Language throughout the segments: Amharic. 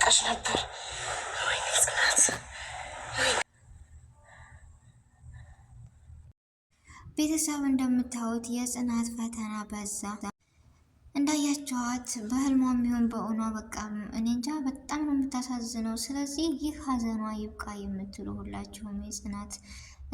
እየጠበቀች ነበር። ወይኔ ጽናት። ቤተሰብ እንደምታዩት የጽናት ፈተና በዛ። እንዳያቸዋት በህልሟ የሚሆን በእውኗ በቃ እኔ እንጃ በጣም ነው የምታሳዝነው። ስለዚህ ይህ ሀዘኗ ይብቃ የምትሉ ሁላችሁም የጽናት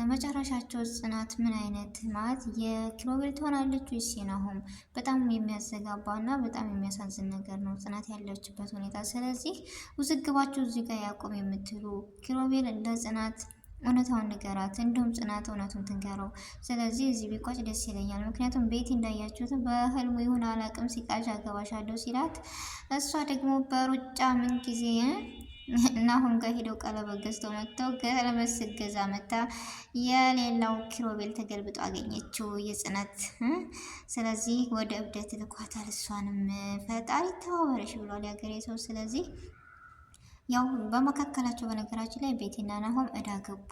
መጨረሻቸው ጽናት ምን አይነት ማለት የኪሮቤል ትሆናለች ወይስ የናሆም? በጣም የሚያዘጋባ እና በጣም የሚያሳዝን ነገር ነው ጽናት ያለችበት ሁኔታ። ስለዚህ ውዝግባቸው እዚህ ጋር ያቆም የምትሉ ኪሮቤል ለጽናት እውነታውን ንገራት፣ እንዲሁም ጽናት እውነቱን ትንገረው። ስለዚህ እዚህ ቢቋጭ ደስ ይለኛል። ምክንያቱም ቤቲ እንዳያችሁት በህልሙ ይሁን አላቅም ሲቃዥ አገባሻለሁ ሲላት፣ እሷ ደግሞ በሩጫ ምን ጊዜ እና አሁን ጋር ሄደው ቀለበት ገዝተው መጥተው ቀለበት ስገዛ መታ የሌላው ኪሮቤል ተገልብጦ አገኘችው የጽናት። ስለዚህ ወደ እብደት ልኳታል። እሷንም ፈጣሪ ተባበረሽ ብሏል ያገሬ ሰው። ስለዚህ ያው በመካከላቸው በነገራችን ላይ ቤቲና ናሆም እዳ ገቡ።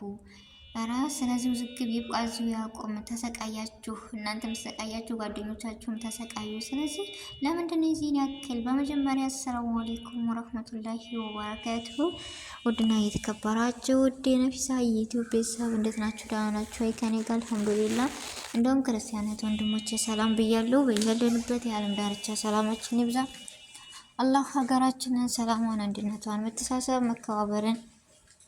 ኧረ ስለዚህ ውዝግብ ይብቃ፣ እዚሁ ያቆም። ተሰቃያችሁ፣ እናንተም ተሰቃያችሁ፣ ጓደኞቻችሁም ተሰቃዩ። ስለዚህ ለምንድን ነው የዚህን ያክል? በመጀመሪያ አሰላሙ አለይኩም ወረህመቱላሂ ወበረካቱሁ። ውድና እየተከበራችሁ ውድ የነፊሳ የዩቲዩብ ቤተሰብ እንዴት ናችሁ? ደህና ናችሁ ወይ? ከኔ ጋር አልሐምዱሊላህ። እንደውም ክርስቲያናት ወንድሞቼ ሰላም ብያለሁ። በያለንበት የዓለም ዳርቻ ሰላማችን ይብዛ። አላህ ሀገራችንን ሰላሟን፣ አንድነቷን፣ መተሳሰብ፣ መከባበርን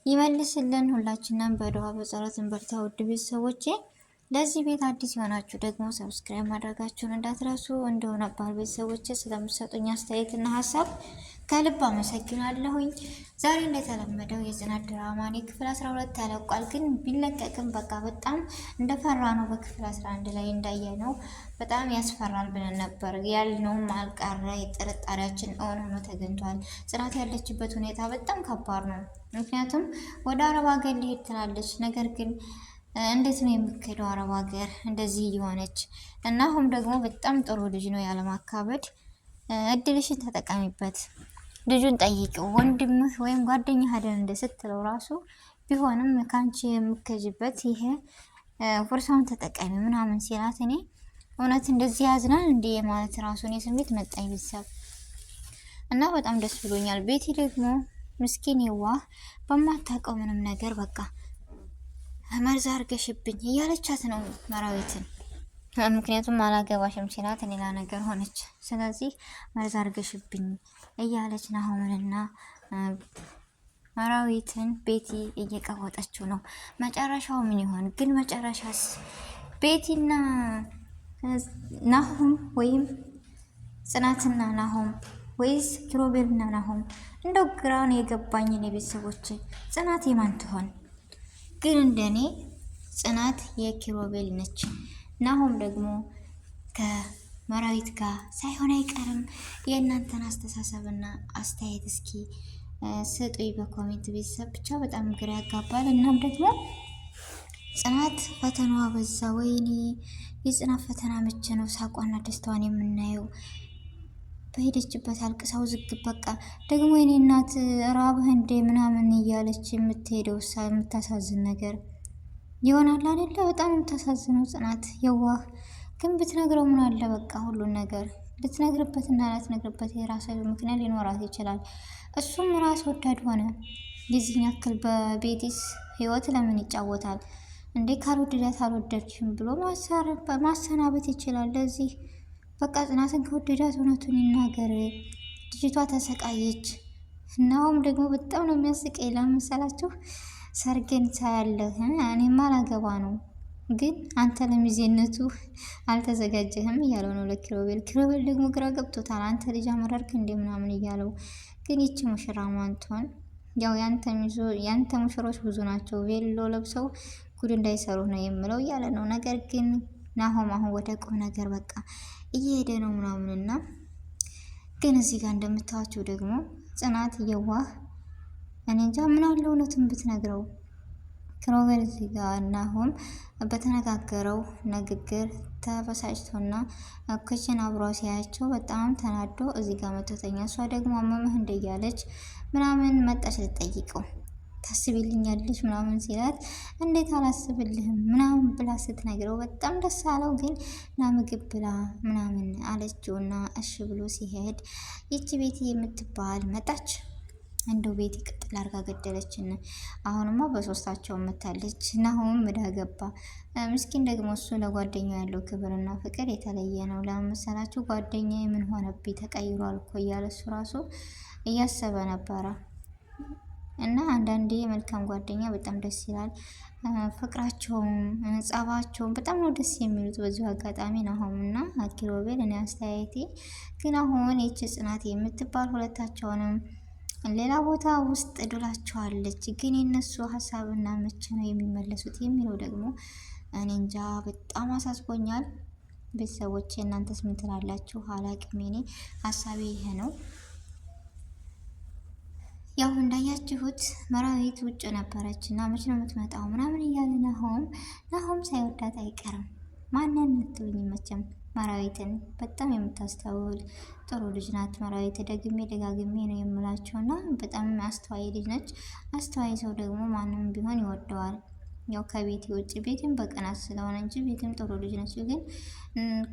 ይመልስልን። ሁላችንም በዱዓ በጸሎት እንበርታ። ውድ ቤተሰቦቼ ለዚህ ቤት አዲስ የሆናችሁ ደግሞ ሰብስክራይብ ማድረጋችሁን እንዳትረሱ። እንደው ነባር ቤተሰቦቼ ስለምትሰጡኝ አስተያየትና ሀሳብ ከልብ አመሰግናለሁኝ። ዛሬ እንደተለመደው የጽናት ድራማን ክፍል 12 ተለቋል። ግን ቢለቀቅም በቃ በጣም እንደፈራ ነው። በክፍል 11 ላይ እንዳየነው በጣም ያስፈራል ብለን ነበር ያልነውም አልቀረ። የጥርጣሬያችን እውን ሆኖ ተገኝቷል። ጽናት ያለችበት ሁኔታ በጣም ከባድ ነው። ምክንያቱም ወደ አረብ ሀገር ሊሄድ ትላለች። ነገር ግን እንዴት ነው የምትሄደው አረብ ሀገር እንደዚህ እየሆነች? እና አሁን ደግሞ በጣም ጥሩ ልጅ ነው ያለማካበድ። እድልሽን ተጠቀሚበት። ልጁን ጠይቂው። ወንድምህ ወይም ጓደኛ ሀደን እንደ ስትለው ራሱ ቢሆንም ካንቺ የምከጅበት ይሄ ፍርሳውን ተጠቀሚ ምናምን ሲላት እኔ እውነት እንደዚህ ያዝናል እንዴ ማለት ራሱ እኔ ስሜት መጣኝ ቤተሰብ። እና በጣም ደስ ብሎኛል። ቤቲ ደግሞ ምስኪን የዋህ በማታውቀው ምንም ነገር በቃ መርዝ አርገሽብኝ እያለቻት ነው መራዊትን። ምክንያቱም አላገባሽም ሲላት ሌላ ነገር ሆነች። ስለዚህ መርዝ አርገሽብኝ እያለች ናሆምንና መራዊትን ቤቲ እየቀወጠችው ነው። መጨረሻው ምን ይሆን ግን? መጨረሻስ ቤቲና ናሆም ወይም ጽናትና ናሆም ወይስ ኪሮቤልና ናሆም? እንደው ግራውን የገባኝ የቤተሰቦች ጽናት የማን ትሆን? ግን እንደኔ ጽናት የኪሮቤል ነች። ናሆም ደግሞ ከመራዊት ጋር ሳይሆን አይቀርም። የእናንተን አስተሳሰብና አስተያየት እስኪ ስጡኝ በኮሜንት ቤተሰብ። ብቻ በጣም ግራ ያጋባል። እናም ደግሞ ጽናት ፈተናዋ በዛ። ወይኔ የጽናት ፈተና መቼ ነው ሳቋና ደስታዋን የምናየው? በሄደችበት አልቅሳው ዝግብ በቃ ደግሞ የኔ እናት ራብህ እንዴ ምናምን እያለች የምትሄደው የምታሳዝን ነገር ይሆናል አይደለ? በጣም የምታሳዝነው ጽናት የዋህ ግን ብትነግረው ምን አለ በቃ ሁሉን ነገር ልትነግርበትና ላትነግርበት የራሱ ምክንያት ሊኖራት ይችላል። እሱም ራስ ወዳድ ሆነ። የዚህን ያክል በቤቲስ ህይወት ለምን ይጫወታል እንዴ? ካልወደዳት አልወደድሽም ብሎ ማሰናበት ይችላል። ለዚህ በቃ ጽናትን ከወደዳት እውነቱን ይናገር። ልጅቷ ተሰቃየች። እናውም ደግሞ በጣም ነው የሚያስቀኝ። ለመሰላችሁ ሰርገን ሳያለህ እኔማ ላገባ ነው ግን አንተ ለሚዜነቱ አልተዘጋጀህም እያለው ነው ለኪሮቤል። ኪሮቤል ደግሞ ግራ ገብቶታል። አንተ ልጅ አመረርክ እንዴ ምናምን እያለው ግን ይቺ ሙሽራ ማን ትሆን? ያው ያንተ ሙሽሮች ብዙ ናቸው፣ ቬሎ ለብሰው ጉድ እንዳይሰሩ ነው የምለው እያለ ነው። ነገር ግን ናሆም አሁን ወደ ቁም ነገር በቃ እየሄደ ነው ምናምንና ግን እዚህ ጋር እንደምታዋቸው ደግሞ ጽናት የዋህ እኔ እንጃ ምን አለ እውነቱን ብትነግረው። ኪሮቤል እዚህ ጋር ናሆም በተነጋገረው ንግግር ተበሳጭቶና ክችን አብሮ ሲያያቸው በጣም ተናዶ እዚህ ጋር መተተኛ። እሷ ደግሞ አመመህ እንደ እያለች ምናምን መጣች ልጠይቀው። ታስቢልኛለች ምናምን ሲላት እንዴት አላስብልህም ምናምን ብላ ስትነግረው በጣም ደስ አለው። ግን ና ምግብ ብላ ምናምን አለችውና እሺ ብሎ ሲሄድ ይቺ ቤቲ የምትባል መጣች። እንደው ቤት ይቀጥል አርጋ ገደለችን። አሁንማ በሶስታቸው መታለች። ናሆም እዳ ገባ። ምስኪን ደግሞ እሱ ለጓደኛው ያለው ክብርና ፍቅር የተለየ ነው። ለምን መሰላችሁ? ጓደኛዬ ምን ሆነብኝ ተቀይሯል እኮ እያለ እሱ ራሱ እያሰበ ነበረ። እና አንዳንዴ የመልካም ጓደኛ በጣም ደስ ይላል። ፍቅራቸውም ጸባቸውም በጣም ነው ደስ የሚሉት። በዚሁ አጋጣሚ ናሆም እና ኪሮቤል እኔ አስተያየቴ ግን አሁን ይቺ ጽናት የምትባል ሁለታቸውንም ሌላ ቦታ ውስጥ ዱላቸዋለች። ግን የነሱ ሀሳብና መቼ ነው የሚመለሱት የሚለው ደግሞ እኔ እንጃ በጣም አሳስቦኛል። ቤተሰቦች እናንተስ ምን ትላላችሁ? አላቅም። እኔ ሀሳቤ ይሄ ነው። ያው እንዳያችሁት መራዊት ውጭ ነበረች እና መች ነው የምትመጣው ምናምን እያለ ናሆም ሳይወዳት አይቀርም። ማንን ምትሉኝ? መቼም መራዊትን በጣም የምታስተውል ጥሩ ልጅ ናት። መራዊት ደግሜ ደጋግሜ ነው የምላቸው እና በጣም አስተዋይ ልጅ ነች። አስተዋይ ሰው ደግሞ ማንም ቢሆን ይወደዋል። ያው ከቤት ውጭ ቤትም በቀናት ስለሆነ እንጂ ቤትም ጥሩ ልጅ ነች። ግን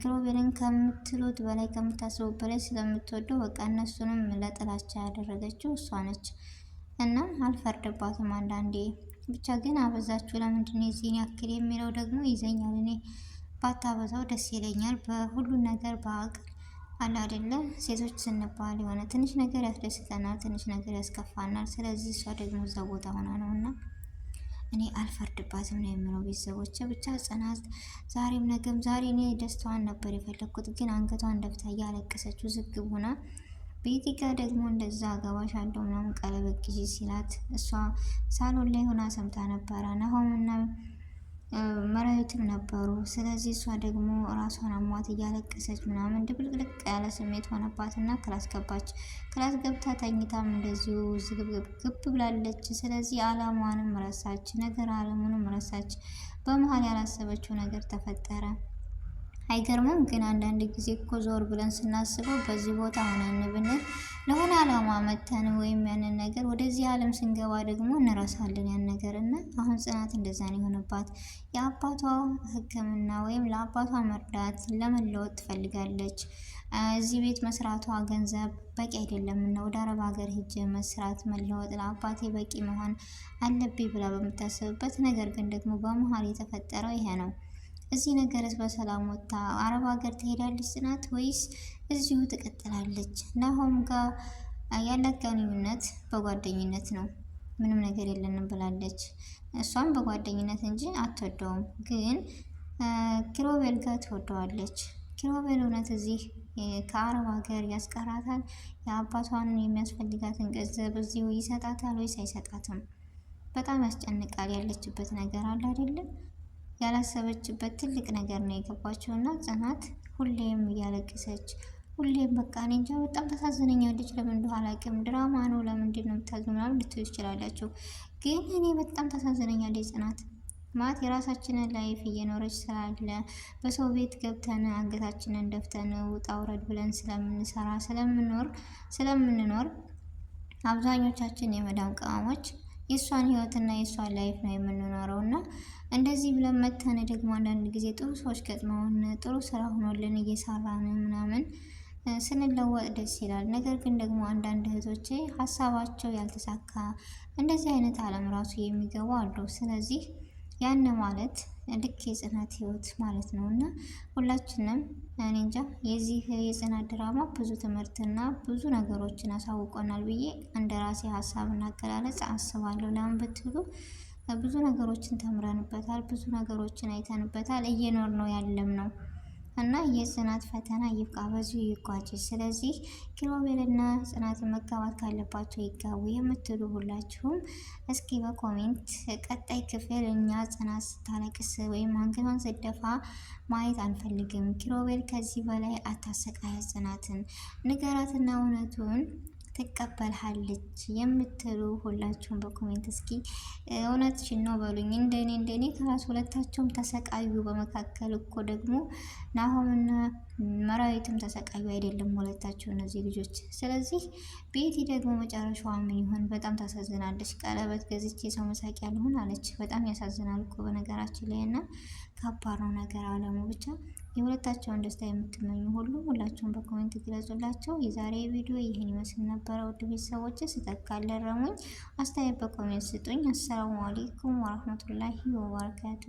ኪሮቤልን ከምትሉት በላይ ከምታስቡት በላይ ስለምትወደው በቃ እነሱንም ለጥላቻ ያደረገችው እሷ ነች እና አልፈርድባትም አንዳንዴ። ብቻ ግን አበዛችሁ ለምንድን የዚህን ያክል የሚለው ደግሞ ይዘኛል። እኔ ባታበዛው ደስ ይለኛል። በሁሉን ነገር በአቅል አለ አይደለ? ሴቶች ስንባል የሆነ ትንሽ ነገር ያስደስተናል፣ ትንሽ ነገር ያስከፋናል። ስለዚህ እሷ ደግሞ እዛ ቦታ ሆና ነው እና እኔ አልፈርድባትም ነው የምለው። ቤተሰቦች ብቻ ጽናት ዛሬም ነገም ዛሬ እኔ ደስታዋን ነበር የፈለግኩት፣ ግን አንገቷን ደፍታ እያለቀሰችው ዝግብ ሆና ቤቲ ጋር ደግሞ እንደዛ አገባሻለሁ ምናምን ቀለበት ጊዜ ሲላት እሷ ሳሎን ላይ ሆና ሰምታ ነበረ። ናሆምና መራዊትም ነበሩ። ስለዚህ እሷ ደግሞ ራሷን አሟት እያለቀሰች ምናምን ድብልቅልቅ ያለ ስሜት ሆነባትና ክላስ ገባች። ክላስ ገብታ ተኝታም እንደዚሁ ዝግብግብ ብላለች። ስለዚህ አላማዋንም ረሳች፣ ነገር አለሙንም ረሳች። በመሀል ያላሰበችው ነገር ተፈጠረ። አይገርምም? ግን አንዳንድ ጊዜ እኮ ዞር ብለን ስናስበው በዚህ ቦታ ሆነን ብንል ለሆነ አላማ መተን ወይም ያንን ነገር ወደዚህ ዓለም ስንገባ ደግሞ እንረሳለን ያን ነገር እና አሁን ጽናት እንደዛ ነው የሆነባት። የአባቷ ሕክምና ወይም ለአባቷ መርዳት ለመለወጥ ትፈልጋለች። እዚህ ቤት መስራቷ ገንዘብ በቂ አይደለም እና ወደ አረብ ሀገር ሂጅ መስራት መለወጥ ለአባቴ በቂ መሆን አለብኝ ብላ በምታስብበት ነገር ግን ደግሞ በመሀል የተፈጠረው ይሄ ነው። እዚህ ነገርስ በሰላም ወጥታ አረብ ሀገር ትሄዳለች ጽናት ወይስ እዚሁ ትቀጥላለች? ናሆም ጋር ያላት ግንኙነት በጓደኝነት ነው፣ ምንም ነገር የለንም ብላለች። እሷም በጓደኝነት እንጂ አትወደውም። ግን ኪሮቤል ጋር ትወደዋለች። ኪሮቤል እውነት እዚህ ከአረብ ሀገር ያስቀራታል? የአባቷን የሚያስፈልጋትን ገንዘብ እዚሁ ይሰጣታል ወይስ አይሰጣትም? በጣም ያስጨንቃል። ያለችበት ነገር አለ አይደለም? ያላሰበችበት ትልቅ ነገር ነው የገባችው እና ጽናት ሁሌም እያለቀሰች ሁሌም በቃ እኔ እንጃ በጣም ታሳዝነኛለች። ለምን እንደሆነ አላውቅም። ድራማ ነው ለምንድን ነው የምታዝኑ ምናምን ልትሉ ትችላላችሁ። ግን እኔ በጣም ታሳዝነኛለች ጽናት ማለት የራሳችንን ላይፍ እየኖረች ስላለ በሰው ቤት ገብተን አንገታችንን ደፍተን ውጣ ውረድ ብለን ስለምንሰራ ስለምንኖር አብዛኞቻችን የመዳም ቅመሞች የእሷን ህይወትና የእሷን ላይፍ ነው የምንኖረው እና እንደዚህ ብለን መተን ደግሞ አንዳንድ ጊዜ ጥሩ ሰዎች ገጥመውን ጥሩ ስራ ሆኖልን እየሰራን ምናምን ስንለወጥ ደስ ይላል። ነገር ግን ደግሞ አንዳንድ እህቶቼ ሀሳባቸው ያልተሳካ እንደዚህ አይነት አለም ራሱ የሚገቡ አሉ። ስለዚህ ያን ማለት ልክ የጽናት ህይወት ማለት ነው እና ሁላችንም እኔ እንጃ የዚህ የጽናት ድራማ ብዙ ትምህርትና ብዙ ነገሮችን አሳውቆናል ብዬ እንደ ራሴ ሀሳብና አገላለጽ አስባለሁ። ለምን ብትሉ ብዙ ነገሮችን ተምረንበታል፣ ብዙ ነገሮችን አይተንበታል፣ እየኖር ነው ያለም ነው እና የጽናት ፈተና ይብቃ፣ በዚሁ ይቋጭ። ስለዚህ ኪሮቤልና ጽናት መጋባት ካለባቸው ይጋቡ የምትሉ ሁላችሁም እስኪ በኮሜንት ቀጣይ ክፍል እኛ ጽናት ስታለቅስ ወይም አንገቷን ስደፋ ማየት አንፈልግም። ኪሮቤል ከዚህ በላይ አታሰቃያ፣ ጽናትን ንገራትና እውነቱን ትቀበልሃለች የምትሉ ሁላችሁም በኮሜንት እስኪ እውነትሽን ነው በሉኝ። እንደኔ ከራስ ሁለታቸውም ተሰቃዩ። በመካከል እኮ ደግሞ ናሆምና መራዊትም ተሰቃዩ አይደለም ሁለታቸው እነዚህ ልጆች። ስለዚህ ቤቲ ደግሞ መጨረሻዋ ምን ይሆን? በጣም ታሳዝናለች። ቀለበት ገዝቼ ሰው መሳቂያ ልሆን አለች። በጣም ያሳዝናል እኮ በነገራችን ላይ እና ከባድ ነው ነገር አለሙ። ብቻ የሁለታቸውን ደስታ የምትመኙ ሁሉ ሁላቸውን በኮሜንት ግለጹላቸው። የዛሬ ቪዲዮ ይህን ይመስል ነበረ። ውድ ቤተሰቦች ስህተት ካለ ረሙኝ፣ አስተያየት በኮሜንት ስጡኝ። አሰላሙ አሌይኩም ወረህመቱላሂ ወበረካቱ።